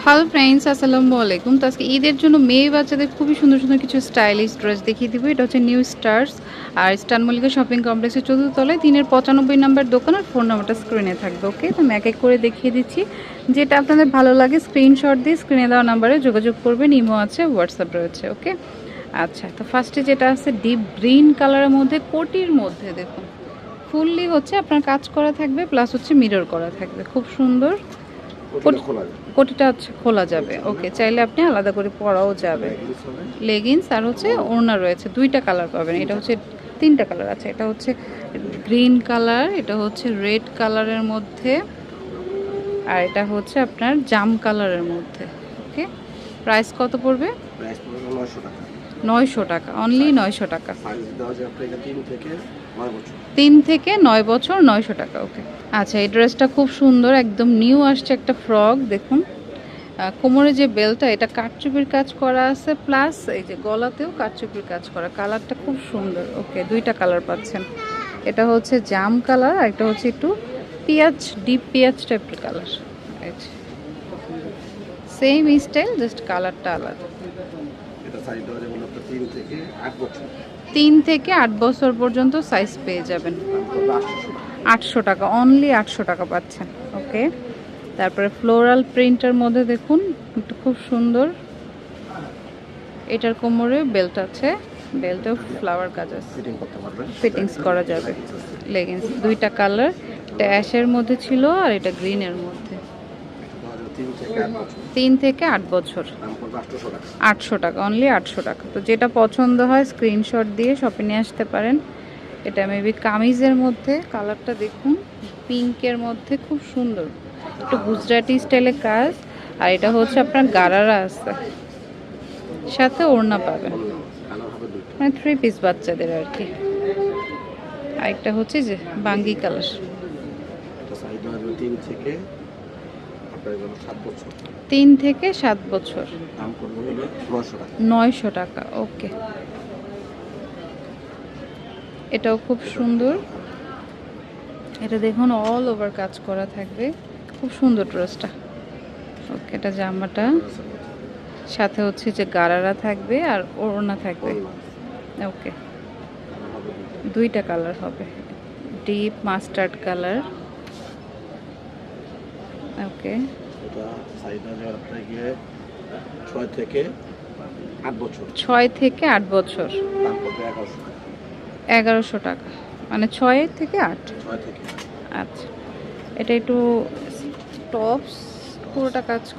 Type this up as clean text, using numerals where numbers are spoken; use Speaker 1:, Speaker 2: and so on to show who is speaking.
Speaker 1: Hello friends, আসসালামু আলাইকুম। তো আজকে ঈদের জন্য মেয়ে বাচ্চাদের খুবই সুন্দর সুন্দর কিছু স্টাইলিশ ড্রেস দেখিয়ে দিব। এটা হচ্ছে নিউ স্টার্স আর স্টার মল্লিকা শপিং কমপ্লেক্সের চতুর্থ তলায় 395 নাম্বার দোকান, আর ফোন নাম্বারটা স্ক্রিনে থাকবে। ওকে, তো আমি এক এক করে দেখিয়ে দিচ্ছি। যেটা আপনাদের ভালো লাগে স্ক্রিনশট দিয়ে স্ক্রিনে দেওয়া নাম্বারে যোগাযোগ করবেন। ইমো আছে, হোয়াটসঅ্যাপ রয়েছে। ওকে, আচ্ছা, তো ফার্স্টে যেটা আছে ডিপ গ্রিন কালারের মধ্যে, কোটির মধ্যে দেখুন ফুললি হচ্ছে আপনার কাজ করা থাকবে, প্লাস হচ্ছে মিরর করা থাকবে, খুব সুন্দর। কোটিটা হচ্ছে খোলা যাবে। ওকে, চাইলে আপনি আলাদা করে পরাও যাবে। লেগিংস আর হচ্ছে ওড়না রয়েছে, দুইটা কালার পাবেন। এটা হচ্ছে তিনটা কালার আছে। এটা হচ্ছে গ্রিন কালার, এটা হচ্ছে রেড কালারের মধ্যে, আর এটা হচ্ছে আপনার জাম কালারের মধ্যে। ওকে, প্রাইস কত পড়বে? 900 টাকা, অনলি 900 টাকা। 3 থেকে 9 বছর, 900 টাকা। ওকে, আচ্ছা, এই ড্রেসটা খুব সুন্দর, একদম নিউ আসছে একটা ফ্রক। দেখুন কোমরে যে বেলটা, এটা কাটচুপির কাজ করা আছে, প্লাস এই যে গলাতেও কাটচুপির কাজ করা। কালারটা খুব সুন্দর। ওকে, দুইটা কালার পাচ্ছেন। এটা হচ্ছে জাম কালার, আর এটা হচ্ছে একটু পেঁয়াজ, ডিপ পেঁয়াজ টাইপের কালার। সেম স্টাইল, জাস্ট কালারটা আলাদা। 3 থেকে 8 বছর পর্যন্ত সাইজ পেয়ে যাবেন। 800 টাকা, অনলি 800 টাকা পাচ্ছেন। ওকে, তারপরে ফ্লোরাল প্রিন্টের মধ্যে দেখুন, একটু খুব সুন্দর। এটার কোমরে বেল্ট আছে, বেল্টেও ফ্লাওয়ার কাজ আছে, ফিটিংস করা যাবে। লেগিংস দুইটা কালার, এটা অ্যাশের মধ্যে ছিল আর এটা গ্রিনের মধ্যে। 3 থেকে 8 বছর, 800 টাকা, অনলি 800 টাকা। তো যেটা পছন্দ হয় স্ক্রিনশট দিয়ে শপে নিয়ে আসতে পারেন। এটা মেবি কামিজের মধ্যে, কালারটা দেখুন পিঙ্কের মধ্যে, খুব সুন্দর, একটু গুজরাটি স্টাইলে কাজ। আর এটা হচ্ছে আপনার গারারা আছে, সাথে ওড়না পাবেন, মানে 3 পিস বাচ্চাদের আর কি। আরেকটা হচ্ছে যে বাঙ্গি কালার। 3 থেকে 7 বছর, 900 টাকা। ওকে, এটাও খুব সুন্দর। এটা দেখুন অল ওভার কাজ করা থাকবে, খুব সুন্দর ড্রেসটা। ওকে, এটা জামাটা, সাথে হচ্ছে যে গারারা থাকবে আর ওড়না থাকবে। ওকে, দুইটা কালার হবে, ডিপ মাস্টার্ড কালার। ওকে, 6 থেকে 8 বছর, 1100 টাকা, মানে 6 থেকে 8। আচ্ছা, এটা একটু টপস পুরোটা কাজ